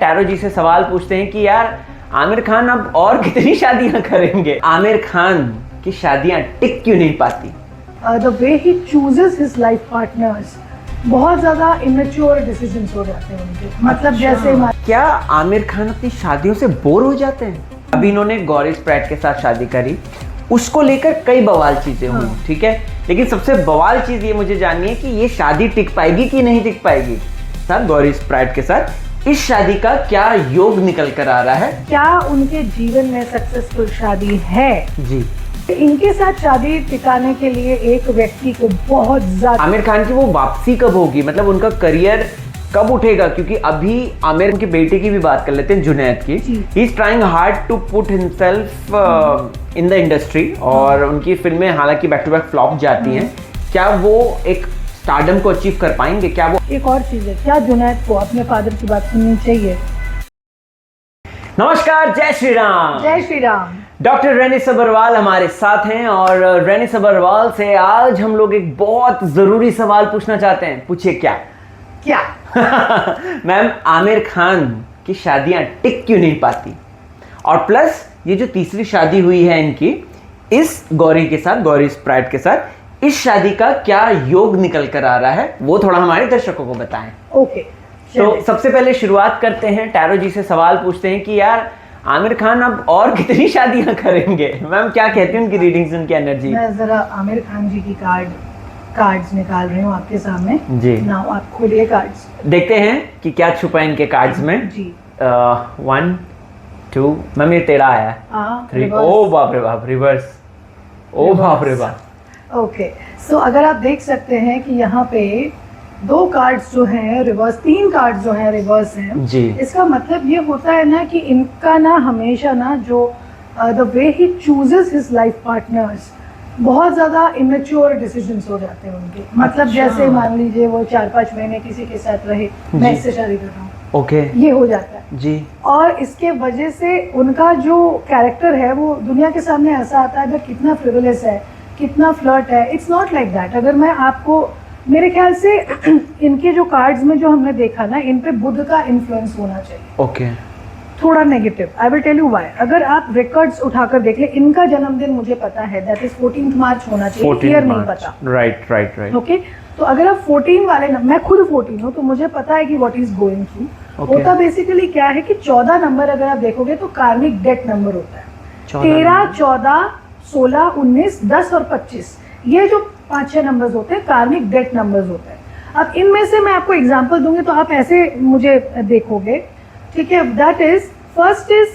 Tarot जी से सवाल पूछते हैं कि यार आमिर खान अब और कितनी शादियां करेंगे। आमिर खान की शादियां टिक क्यों नहीं पाती? The way he chooses his life partners, बहुत ज्यादा इमेच्योर डिसीजंस हो जाते हैं उनके। मतलब जैसे क्या आमिर खान अपनी शादियों से बोर हो जाते हैं? अभी इन्होंने गौरी स्प्रैट के साथ शादी करी, उसको लेकर कई बवाल चीजें हुई, ठीक है, लेकिन सबसे बवाल चीज ये मुझे जाननी है कि ये शादी टिक पाएगी कि नहीं टिक पाएगी। साथ गौरी स्प्रैट के साथ इस शादी का क्या योग निकल कर आ रहा है? क्या उनके जीवन में सक्सेसफुल शादी है? जी, इनके साथ शादी टिकाने के लिए एक व्यक्ति को बहुत ज्यादा। आमिर खान की वो वापसी कब होगी, मतलब उनका करियर कब उठेगा? क्योंकि अभी आमिर की बेटे की भी बात कर लेते हैं, जुनैद की। He is trying hard to put himself in the industry और उनकी फिल्में हालांकि बैक टू बैक फ्लॉप जाती हैं। क्या वो एक स्टारडम को अचीव कर पाएंगे? क्या वो एक और चीज है, क्या जुनैद को अपने फादर की बात सुननी चाहिए? नमस्कार, जय श्री राम। जय श्री राम। डॉक्टर रेनी सबरवाल हमारे साथ हैं और रेनी सबरवाल से आज हम लोग एक बहुत जरूरी सवाल पूछना चाहते हैं। पूछिए। क्या मैम, आमिर खान की शादियां टिक क्यों नहीं पाती? और प्लस ये जो तीसरी शादी हुई है इनकी इस गौरी के साथ, गौरी स्प्रैट के साथ, इस शादी का क्या योग निकल कर आ रहा है, वो थोड़ा हमारे दर्शकों को बताएं। ओके, तो सबसे पहले शुरुआत करते हैं, टैरो जी से सवाल पूछते हैं कि यार आमिर खान अब और कितनी शादियां करेंगे? मैम क्या कहती हैं उनकी रीडिंग्स, उनकी एनर्जी? मैं जरा आमिर खान जी की कार्ड्स निकाल रही हूँ आपके सामने जी। नाउ आप खोलिए कार्ड्स, देखते हैं कि क्या छुपा है इनके कार्ड्स में। जी। 1 2 मैम ये तेरा आया है। 3 ओ बाप रे बाप, रिवर्स। ओ बाप रे बाप। ओके, सो अगर आप देख सकते हैं कि यहाँ पे 2 कार्ड्स जो हैं रिवर्स, 3 कार्ड्स जो हैं रिवर्स हैं जी। इसका मतलब ये होता है ना कि इनका ना हमेशा ना जो the way he chooses his life partners, बहुत ज़्यादा इमेच्योर डिसीजंस हो जाते हैं उनके। मतलब जैसे मान लीजिए वो 4-5 महीने किसी के साथ रहे, मैं इससे शादी कर रहा हूँ, ओके, ये हो जाता है जी। और इसके वजह से उनका जो कैरेक्टर है वो दुनिया के सामने ऐसा आता है, अगर कितना फ्रिवलेस है, कितना फ्लर्ट है। It's not like that. अगर मैं आपको, मेरे ख्याल से इनके जो कार्ड्स में जो हमने देखा ना, इन पे बुध का इन्फ्लुएंस होना चाहिए, ओके, थोड़ा negative. I will tell you why. अगर आप रिकॉर्ड्स उठाकर देख ले, इनका जन्मदिन मुझे पता है, दैट इज 14 मार्च होना चाहिए, क्लियर नहीं पता। राइट। ओके, तो अगर आप 14 वाले, मैं खुद 14 हूँ तो मुझे पता है कि व्हाट इज गोइंग थ्रू। होता बेसिकली क्या है कि 14 नंबर अगर आप देखोगे तो कार्मिक डेथ नंबर होता है। 13, 14, 16, 19, 10 और 25, ये जो 5-6 नंबर्स होते हैं कार्मिक डेथ नंबर्स होते हैं। अब इनमें से मैं आपको एग्जांपल दूंगी तो आप ऐसे मुझे देखोगे, ठीक है। दैट इज फर्स्ट इज,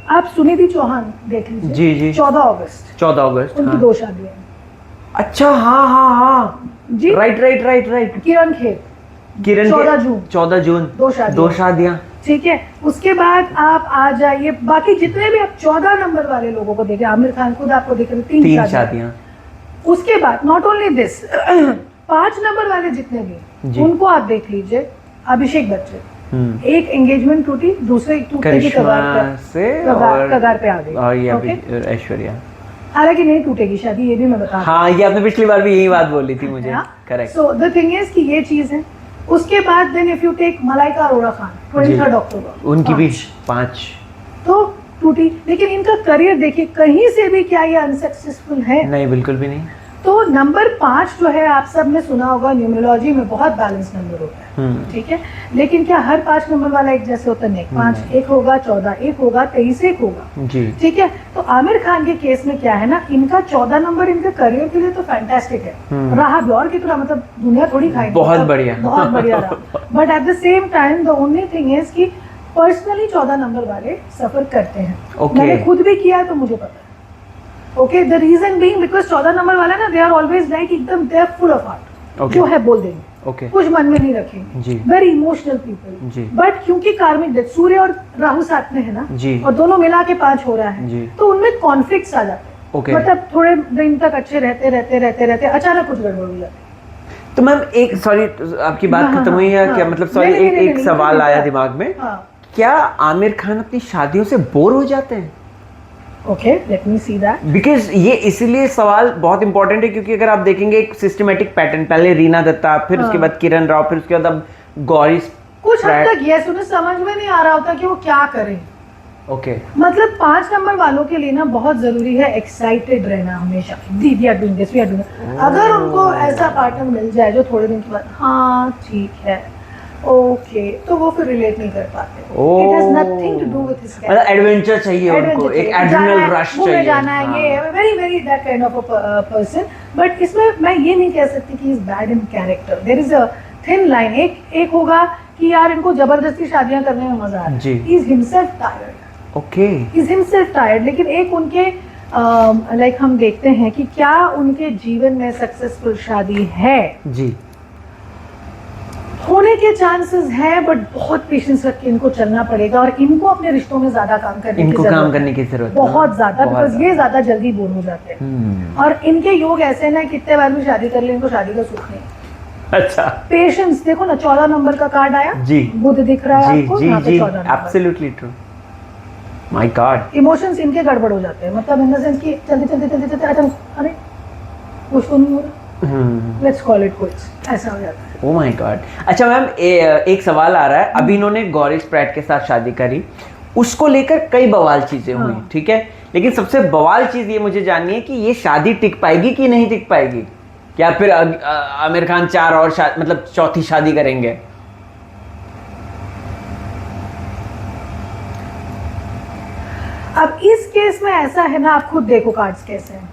आप सुनिधि चौहान देख लीजिए। जी। 14 अगस्त 14 अगस्त उनकी 2 शादियां। अच्छा, हाँ जी, राइट। किरण खेर किरण 14 जून 2 शादियां। ठीक है। उसके बाद आप आ जाइए, बाकी जितने भी आप 14 नंबर वाले लोगों को देखें, आमिर खान खुद आपको देख रहे 3 शादियां। उसके बाद नॉट ओनली दिस 5 नंबर वाले जितने भी, उनको आप देख लीजिए। अभिषेक बच्चन, एक एंगेजमेंट टूटी, दूसरे टूटने की कगार पे आ गई, और ये ऐश्वर्या। हालांकि नहीं टूटेगी शादी, ये भी मैं बता। हाँ, ये आपने पिछली बार भी यही बात बोली थी मुझे। Correct. So the thing is कि ये चीज है। उसके बाद then if you take Malaika Arora Khan, 23 October, उनकी भी 5 तो टूटी। लेकिन इनका करियर देखिए, कहीं से भी क्या ये अनसक्सेसफुल है? नहीं, बिल्कुल भी नहीं। तो नंबर 5 जो है, आप सब ने सुना होगा, न्यूमरोलॉजी में बहुत बैलेंस नंबर होता है, ठीक है। लेकिन क्या हर 5 नंबर वाला एक जैसे होता नहीं? 5 एक होगा, 14 एक होगा, 23 एक होगा जी, ठीक है। तो आमिर खान के केस में क्या है ना, इनका 14 नंबर इनके करियर के लिए तो फैंटास्टिक है, रहा भी और की तरह, मतलब दुनिया थोड़ी खाई, बहुत बढ़िया रहा। But at the same time the only thing is कि पर्सनली 14 नंबर वाले सफर करते हैं। मैंने खुद भी किया तो मुझे पता है। Okay, the reason being because 14 number वाला ना, दे आर ऑलवेज लाइक एकदम, they are full of heart, जो है बोल देंगे, कुछ मन में नहीं रखेंगे, वेरी इमोशनल पीपल। बट क्योंकि कार्मिक डेथ, सूर्य और राहु साथ में है ना, और दोनों मिला के 5 हो रहा है, तो उनमें कॉन्फ्लिक्ट्स आ जाते हैं। मतलब थोड़े दिन तक अच्छे रहते अचानक कुछ गड़बड़ हो जाती है। तो मैम एक, सॉरी आपकी बात खत्म हुई है क्या? मतलब सॉरी, एक सवाल आया दिमाग में। क्या आमिर खान अपनी शादियों से बोर हो जाते हैं? Okay, let me see that. Because ये इसीलिए सवाल बहुत इंपॉर्टेंट है क्योंकि अगर आप देखेंगे एक सिस्टमेटिक पैटर्न, पहले रीना दत्ता, फिर उसके बाद किरण राव, फिर उसके बाद अब गौरी कुछ हद तक यस, उन्हें समझ में नहीं आ रहा होता कि वो क्या करें। ओके मतलब 5 नंबर वालों के लिए ना बहुत जरूरी है एक्साइटेड रहना हमेशा। We are doing this, we are doing. अगर उनको ऐसा पार्टनर मिल जाए जो थोड़े दिन के बाद हाँ ठीक है ओके, तो वो फिर रिलेट नहीं कर पाते। It has nothing to do with his मतलब एडवेंचर चाहिए उनको, एक एड्रेनल रश चाहिए, जाना है, ये very very that kind of a person. But इसमें मैं ये नहीं कह सकती कि is bad in character. There is a thin line. एक होगा कि यार इनको जबरदस्ती शादियां करने में मजा आ रहा है, is himself tired. Okay, is himself tired. लेकिन एक उनके लाइक हम देखते हैं कि क्या उनके जीवन में सक्सेसफुल शादी है जी, होने के चांसेस है, बट बहुत पेशेंस रख के इनको चलना पड़ेगा और इनको अपने रिश्तों में ज्यादा काम करने की जरूरत है, बहुत ज्यादा, बिकॉज ये ज्यादा जल्दी बोर हो जाते हैं। और इनके योग ऐसे ना कितने बार भी शादी कर ले इनको शादी का सुख नहीं। अच्छा, पेशेंस देखो ना, 14 नंबर का कार्ड आया जी, बुध दिख रहा है आपको, यहाँ पे 14 number. Absolutely true. My God, emotions इनके गड़बड़ हो जाते हैं, मतलब इन द सेंस कि चलते अरे कुछ तो नहीं हो रहा, लेट्स कॉल इट क्विट्स, ऐसा हो जाता है। Oh my God. अच्छा मैम, एक सवाल आ रहा है। अभी इन्होंने गौरी स्प्रैट के साथ शादी करी, उसको लेकर कई बवाल चीजें हुई, ठीक है, लेकिन सबसे बवाल चीज ये मुझे जाननी है कि ये शादी टिक पाएगी कि नहीं टिक पाएगी, या फिर आमिर खान 4 और मतलब चौथी शादी करेंगे? अब इस केस में ऐसा है ना, आप खुद देखो कार्ड्स कैसे हैं,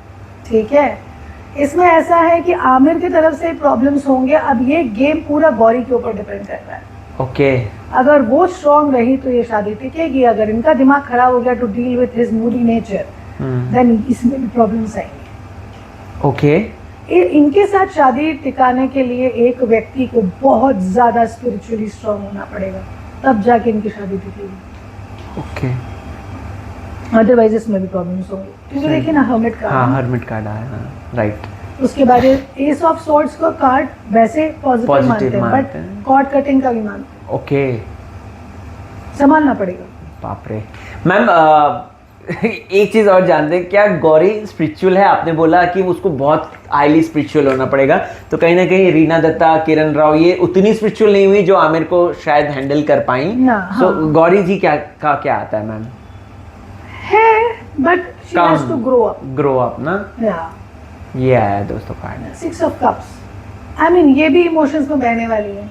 ठीक है। इसमें ऐसा है कि आमिर की तरफ से प्रॉब्लम्स होंगे। अब ये गेम पूरा गौरी के ऊपर डिपेंड कर रहा है। ओके, अगर वो स्ट्रांग रही तो ये शादी टिकेगी, अगर इनका दिमाग खराब हो गया to deal with his moody nature, then इसमें भी प्रॉब्लम्स आएंगे। ओके, इनके साथ शादी टिकाने के लिए एक व्यक्ति को बहुत ज्यादा स्पिरिचुअली स्ट्रांग होना पड़ेगा, तब जाके इनकी शादी टिकेगी। ओके, अदरवाइज इसमें भी प्रॉब्लम्स होंगी। क्योंकि देखिए ना हर्मिट कार्ड, हाँ हर्मिट कार्ड आया, हाँ राइट। उसके बाद एस ऑफ सोर्ड्स का कार्ड वैसे पॉजिटिव मानते हैं, बट कॉर्ड कटिंग का भी मानते हैं। ओके, संभालना पड़ेगा। बाप रे। मैम एक चीज और जानते हैं, क्या गौरी स्पिरिचुअल है? आपने बोला कि उसको बहुत हाईली स्पिरिचुअल होना पड़ेगा, तो कहीं ना कहीं रीना दत्ता, किरण राव ये उतनी स्पिरिचुअल नहीं हुई जो आमिर को शायद हैंडल कर पाई। तो गौरी जी क्या आता है मैम? है, but she has to grow up ना। ये आया दोस्तों card, 6 of cups. I mean ये भी इमोशंस में बहने वाली है।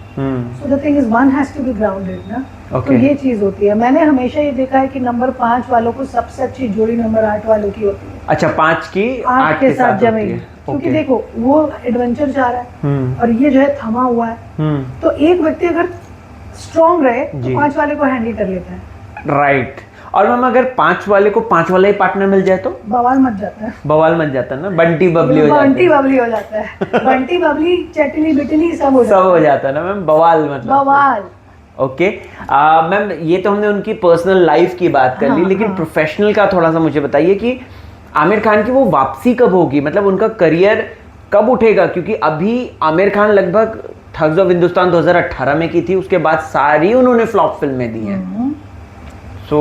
So the thing is one has to be grounded ना। तो ये चीज होती है। मैंने हमेशा ये देखा है कि नंबर 5 वालों को सबसे अच्छी जोड़ी नंबर 8 वालों की होती है। अच्छा, 5 की 8 के साथ जमेगी, क्योंकि देखो वो एडवेंचर चाह रहा है और ये जो है थमा हुआ है। तो एक व्यक्ति अगर स्ट्रॉन्ग रहे तो 5 वाले को हैंडल कर लेता है, राइट। और मैम अगर 5 वाले को 5 वाला ही पार्टनर मिल जाए तो बवाल मच जाता है। बवाल मच जाता है ना, बंटी बबली हो जाता है। बंटी बबली हो जाता है। बंटी बबली चटनी बिटनी सब हो जाता है ना मैम, बवाल मतलब बवाल। ओके मैम, ये तो हमने उनकी पर्सनल लाइफ की बात कर ली, लेकिन प्रोफेशनल का थोड़ा सा मुझे बताइए कि आमिर खान की वो वापसी कब होगी, मतलब उनका करियर कब उठेगा? क्योंकि अभी आमिर खान लगभग ठग्स ऑफ हिंदुस्तान 2018 में की थी, उसके बाद सारी उन्होंने फ्लॉप फिल्में दी हैं। सो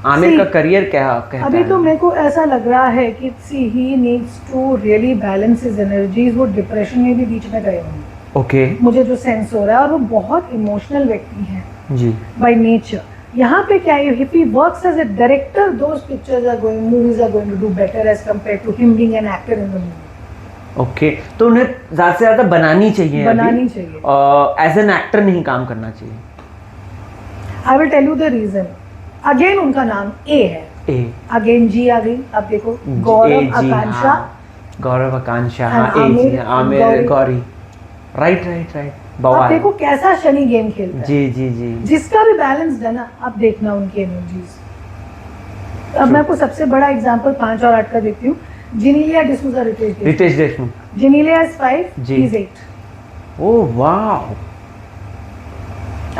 आमिर का करियर क्या कहता अभी है? तो मेरे को ऐसा लग रहा है कि he needs to really balance his energies. वो डिप्रेशन में भी बीच में गए होंगे, ओके, मुझे जो सेंस हो रहा है। और वो बहुत इमोशनल व्यक्ति हैं जी बाय नेचर। यहाँ पे क्या है, if he works as a director, those pictures are going, movies are going to do better as compared to him being an actor in the movie. Okay, तो उन्हें ज्यादा से ज्यादा बनानी चाहिए एज एन एक्टर नहीं काम करना चाहिए। I will tell you the reason. Again उनका नाम ए है, अगेन जी आ गई। अब देखो गौरव आकांक्षा, गौरव आकांक्षा, आमिर गौरी, राइट। अब देखो कैसा शनि गेम खेलता है। जी। जिसका भी बैलेंस है ना, अब देखना उनकी एनर्जीज। अब मैं आपको सबसे बड़ा एग्जांपल 5 और 8 का देती हूँ। Genelia D'Souza, Riteish Deshmukh. Genelia is 5, he is 8। Oh वाह,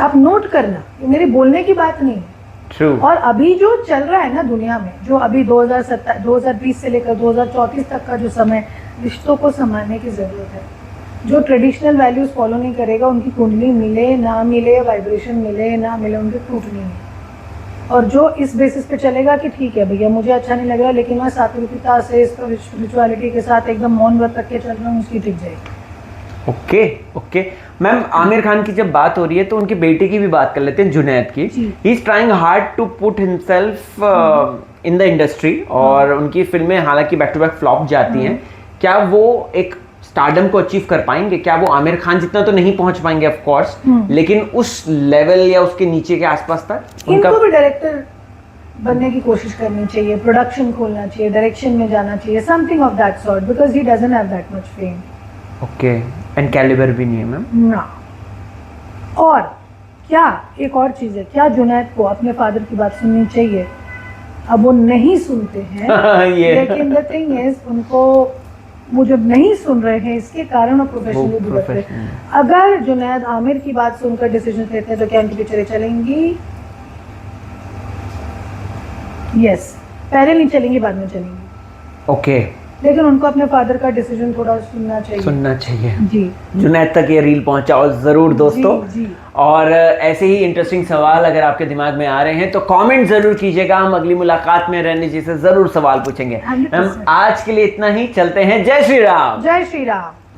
आप नोट करना, ये मेरे बोलने की बात नहीं है। True. और अभी जो चल रहा है ना दुनिया में, जो अभी 2020 से लेकर 2034 तक का जो समय, रिश्तों को संभालने की जरूरत है। जो ट्रेडिशनल वैल्यूज फॉलो नहीं करेगा, उनकी कुंडली मिले ना मिले, वाइब्रेशन मिले ना मिले, उनकी टूटनी है। और जो इस बेसिस पे चलेगा कि ठीक है भैया मुझे अच्छा नहीं लग रहा, लेकिन मैं सात्विकता से, स्पिरिचुअलिटी के साथ एकदम मौन व्रत रख के चल रहा हूँ, उसकी टिक जाएगी। Okay okay ma'am, Aamir Khan की जब बात हो रही है तो उनके बेटे की भी बात कर लेते हैं, जुनैद की। He is trying hard to put himself in the industry, और उनकी फिल्में हालांकि बैक टू बैक फ्लॉप जाती हैं। क्या वो एक स्टारडम को अचीव कर पाएंगे? क्या वो आमिर खान जितना तो नहीं पहुंच पाएंगे ऑफ कोर्स, लेकिन उस लेवल या उसके नीचे के आसपास तक इनको भी डायरेक्टर बनने की कोशिश करनी चाहिए, प्रोडक्शन खोलना चाहिए, डायरेक्शन में जाना चाहिए, something of that sort, because he doesn't have that much fame. Okay, and calibre भी नहीं है मैम ना। और क्या एक और चीज है, क्या जुनैद को अपने फादर की बात सुननी चाहिए? अब वो नहीं सुनते हैं लेकिन द थिंग इज उनको वो जब नहीं सुन रहे हैं इसके कारण वो प्रोफेशनली भुगत रहे हैं। अगर जुनैद आमिर की बात सुनकर डिसीजन लेते हैं तो क्या उनकी पिक्चरें चलेंगी? यस, पहले नहीं चलेंगी, बाद में चलेंगी। ओके, लेकिन उनको अपने फादर का डिसीजन थोड़ा सुनना चाहिए। जी, जुनैद तक ये रील पहुंचाओ जरूर दोस्तों। जी। और ऐसे ही इंटरेस्टिंग सवाल अगर आपके दिमाग में आ रहे हैं तो कमेंट जरूर कीजिएगा, हम अगली मुलाकात में रैनी जी से जरूर सवाल पूछेंगे। 100%। आज के लिए इतना ही, चलते हैं। जय श्री राम। जय श्री राम।